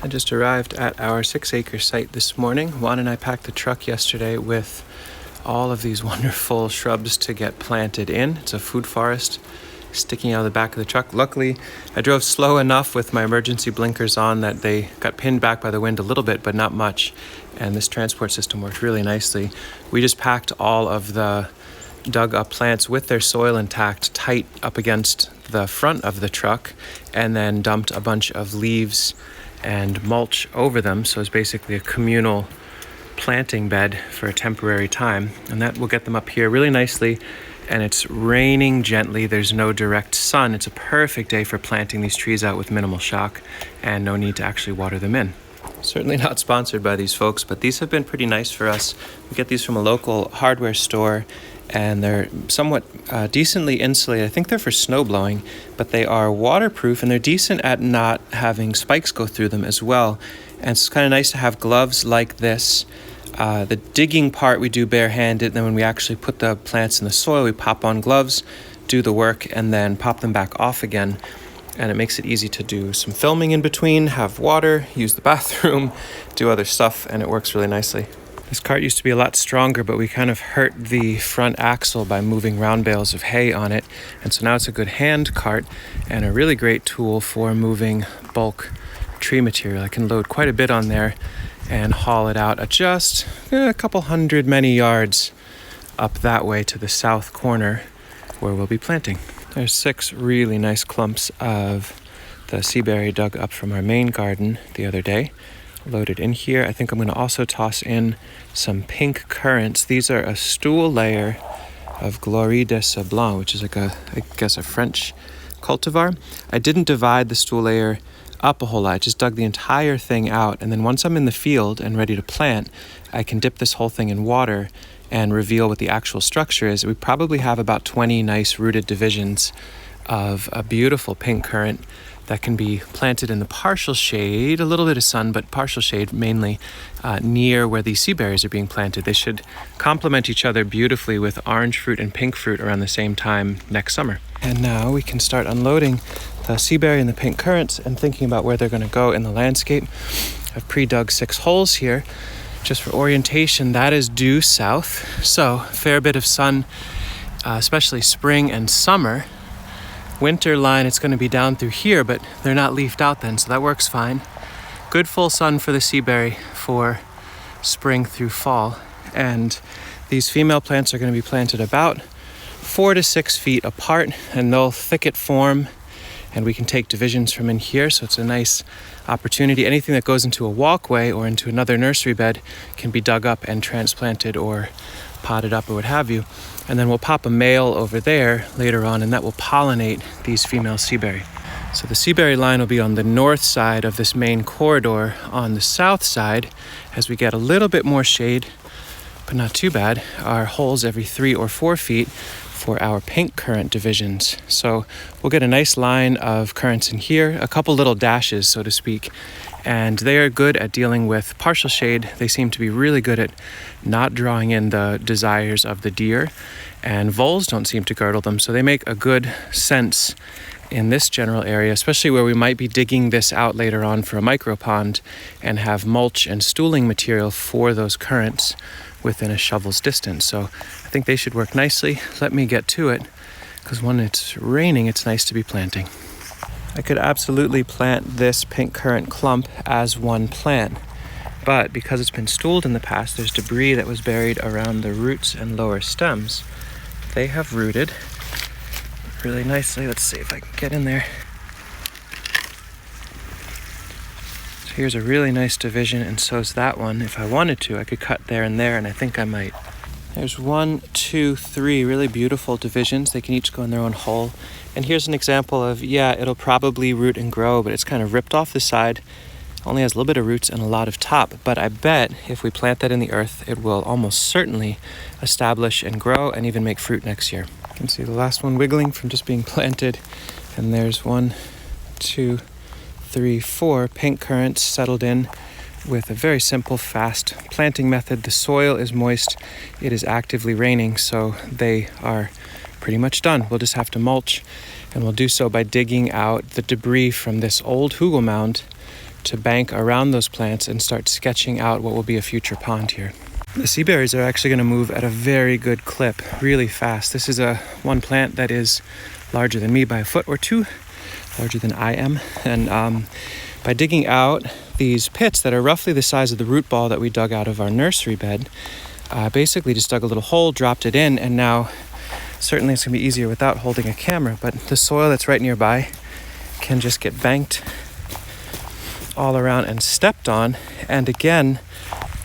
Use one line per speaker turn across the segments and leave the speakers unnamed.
I just arrived at our 6-acre site this morning. Juan and I packed the truck yesterday with all of these wonderful shrubs to get planted in. It's a food forest sticking out of the back of the truck. Luckily, I drove slow enough with my emergency blinkers on that they got pinned back by the wind a little bit, but not much. And this transport system worked really nicely. We just packed all of the dug up plants with their soil intact tight up against the front of the truck, and then dumped a bunch of leaves and mulch over them. So it's basically a communal planting bed for a temporary time, and that will get them up here really nicely. And it's raining gently. There's no direct sun. It's a perfect day for planting these trees out with minimal shock and no need to actually water them in. Certainly not sponsored by these folks, but these have been pretty nice for us. We get these from a local hardware store, and they're somewhat decently insulated. I think they're for snow blowing, but they are waterproof and they're decent at not having spikes go through them as well. And it's kind of nice to have gloves like this. The digging part we do barehanded, then when we actually put the plants in the soil, we pop on gloves, do the work, and then pop them back off again. And it makes it easy to do some filming in between, have water, use the bathroom, do other stuff, and it works really nicely. This cart used to be a lot stronger, but we kind of hurt the front axle by moving round bales of hay on it. And so now it's a good hand cart and a really great tool for moving bulk tree material. I can load quite a bit on there and haul it out at just a couple hundred many yards up that way to the south corner where we'll be planting. There's 6 really nice clumps of the seaberry dug up from our main garden the other day, loaded in here. I think I'm going to also toss in some pink currants. These are a stool layer of Glory de Sablon, which is like I guess a French cultivar. I didn't divide the stool layer up a whole lot. I just dug the entire thing out, and then once I'm in the field and ready to plant, I can dip this whole thing in water and reveal what the actual structure is. We probably have about 20 nice rooted divisions of a beautiful pink currant that can be planted in the partial shade, a little bit of sun, but partial shade mainly, near where these sea berries are being planted. They should complement each other beautifully with orange fruit and pink fruit around the same time next summer. And now we can start unloading the sea berry and the pink currants and thinking about where they're going to go in the landscape. I've pre-dug 6 holes here just for orientation. That is due south, so a fair bit of sun, especially spring and summer. Winter line, it's going to be down through here, but they're not leafed out then, so that works fine. Good full sun for the seaberry for spring through fall. And these female plants are going to be planted about 4 to 6 feet apart, and they'll thicket form, and we can take divisions from in here, so it's a nice opportunity. Anything that goes into a walkway or into another nursery bed can be dug up and transplanted or potted up or what have you. And then we'll pop a male over there later on, and that will pollinate these female seaberry. So the seaberry line will be on the north side of this main corridor. On the south side, as we get a little bit more shade, but not too bad, are holes every 3 or 4 feet for our pink currant divisions. So we'll get a nice line of currants in here, a couple little dashes, so to speak, and they are good at dealing with partial shade. They seem to be really good at not drawing in the desires of the deer, and voles don't seem to girdle them, so they make a good sense in this general area, especially where we might be digging this out later on for a micro pond and have mulch and stooling material for those currants within a shovel's distance. So I think they should work nicely. Let me get to it, because when it's raining, it's nice to be planting. I could absolutely plant this pink currant clump as one plant, but because it's been stooled in the past, there's debris that was buried around the roots and lower stems. They have rooted really nicely. Let's see if I can get in there. So here's a really nice division, and so is that one. If I wanted to, I could cut there and there, and I think I might. There's 1, 2, 3 really beautiful divisions. They can each go in their own hole. And here's an example of, it'll probably root and grow, but it's kind of ripped off the side. Only has a little bit of roots and a lot of top. But I bet if we plant that in the earth, it will almost certainly establish and grow and even make fruit next year. You can see the last one wiggling from just being planted. And there's 1, 2, 3, 4 pink currants settled in with a very simple, fast planting method. The soil is moist. It is actively raining, so they are pretty much done. We'll just have to mulch, and we'll do so by digging out the debris from this old hugel mound to bank around those plants and start sketching out what will be a future pond here. The sea berries are actually going to move at a very good clip, really fast. This is one plant that is larger than me by a foot or two, larger than I am. And by digging out these pits that are roughly the size of the root ball that we dug out of our nursery bed, basically just dug a little hole, dropped it in, and now certainly it's going to be easier without holding a camera, but the soil that's right nearby can just get banked all around and stepped on. And again,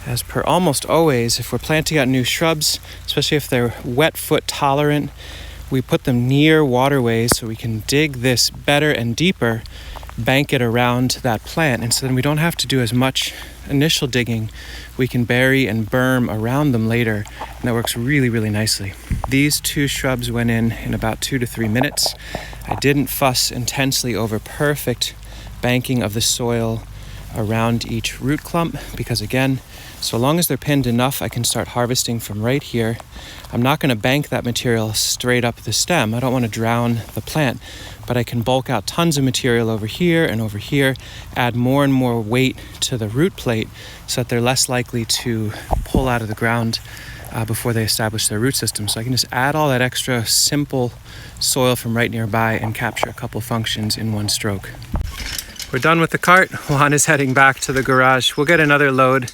as per almost always, if we're planting out new shrubs, especially if they're wet foot tolerant, we put them near waterways so we can dig this better and deeper, bank it around that plant, and so then we don't have to do as much initial digging. We can bury and berm around them later, and that works really, really nicely. These two shrubs went in about 2 to 3 minutes. I didn't fuss intensely over perfect banking of the soil around each root clump because, again, so long as they're pinned enough, I can start harvesting from right here. I'm not going to bank that material straight up the stem. I don't want to drown the plant, but I can bulk out tons of material over here, add more and more weight to the root plate so that they're less likely to pull out of the ground before they establish their root system. So I can just add all that extra simple soil from right nearby and capture a couple functions in one stroke. We're done with the cart. Juan is heading back to the garage. We'll get another load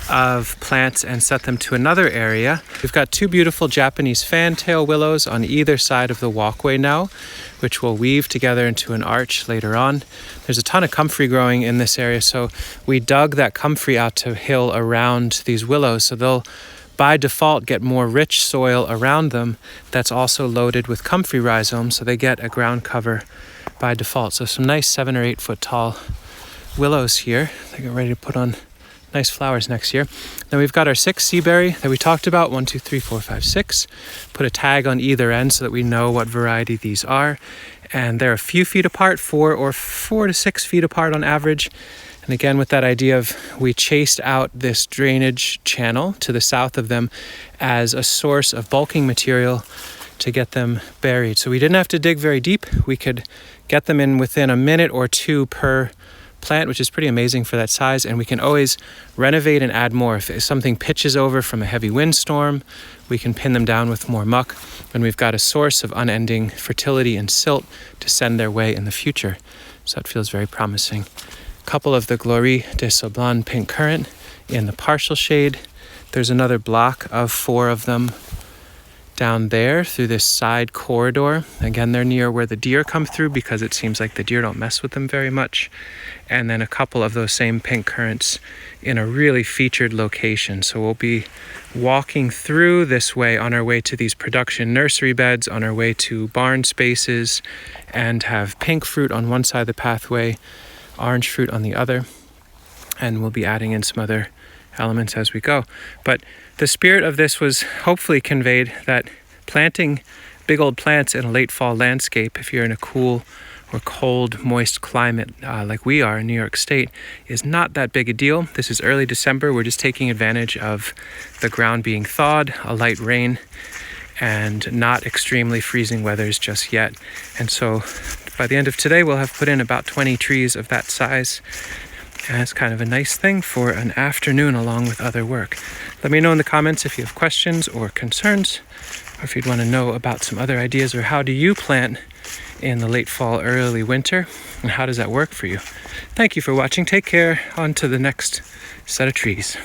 of plants and set them to another area. We've got 2 beautiful Japanese fantail willows on either side of the walkway now, which will weave together into an arch later on. There's a ton of comfrey growing in this area, so we dug that comfrey out to hill around these willows, so they'll by default get more rich soil around them that's also loaded with comfrey rhizomes, so they get a ground cover by default. So some nice 7 or 8 foot tall willows here. They get ready to put on nice flowers next year. Then we've got our 6 sea berry that we talked about, 1, 2, 3, 4, 5, 6. Put a tag on either end so that we know what variety these are. And they're a few feet apart, 4 to 6 feet apart on average. And again, with that idea of we chased out this drainage channel to the south of them as a source of bulking material to get them buried. So we didn't have to dig very deep. We could get them in within a minute or 2 per plant, which is pretty amazing for that size, and we can always renovate and add more. If something pitches over from a heavy windstorm, we can pin them down with more muck, and we've got a source of unending fertility and silt to send their way in the future. So that feels very promising. A couple of the Glory de Sablon pink currant in the partial shade. There's another block of 4 of them down there through this side corridor. Again, they're near where the deer come through because it seems like the deer don't mess with them very much. And then a couple of those same pink currants in a really featured location. So we'll be walking through this way on our way to these production nursery beds, on our way to barn spaces, and have pink fruit on one side of the pathway, orange fruit on the other. And we'll be adding in some other elements as we go. But the spirit of this was hopefully conveyed that planting big old plants in a late fall landscape, if you're in a cool or cold, moist climate like we are in New York State, is not that big a deal. This is early December. We're just taking advantage of the ground being thawed, a light rain, and not extremely freezing weathers just yet. And so by the end of today, we'll have put in about 20 trees of that size. And it's kind of a nice thing for an afternoon along with other work. Let me know in the comments if you have questions or concerns, or if you'd want to know about some other ideas, or how do you plant in the late fall, early winter, and how does that work for you? Thank you for watching. Take care. On to the next set of trees.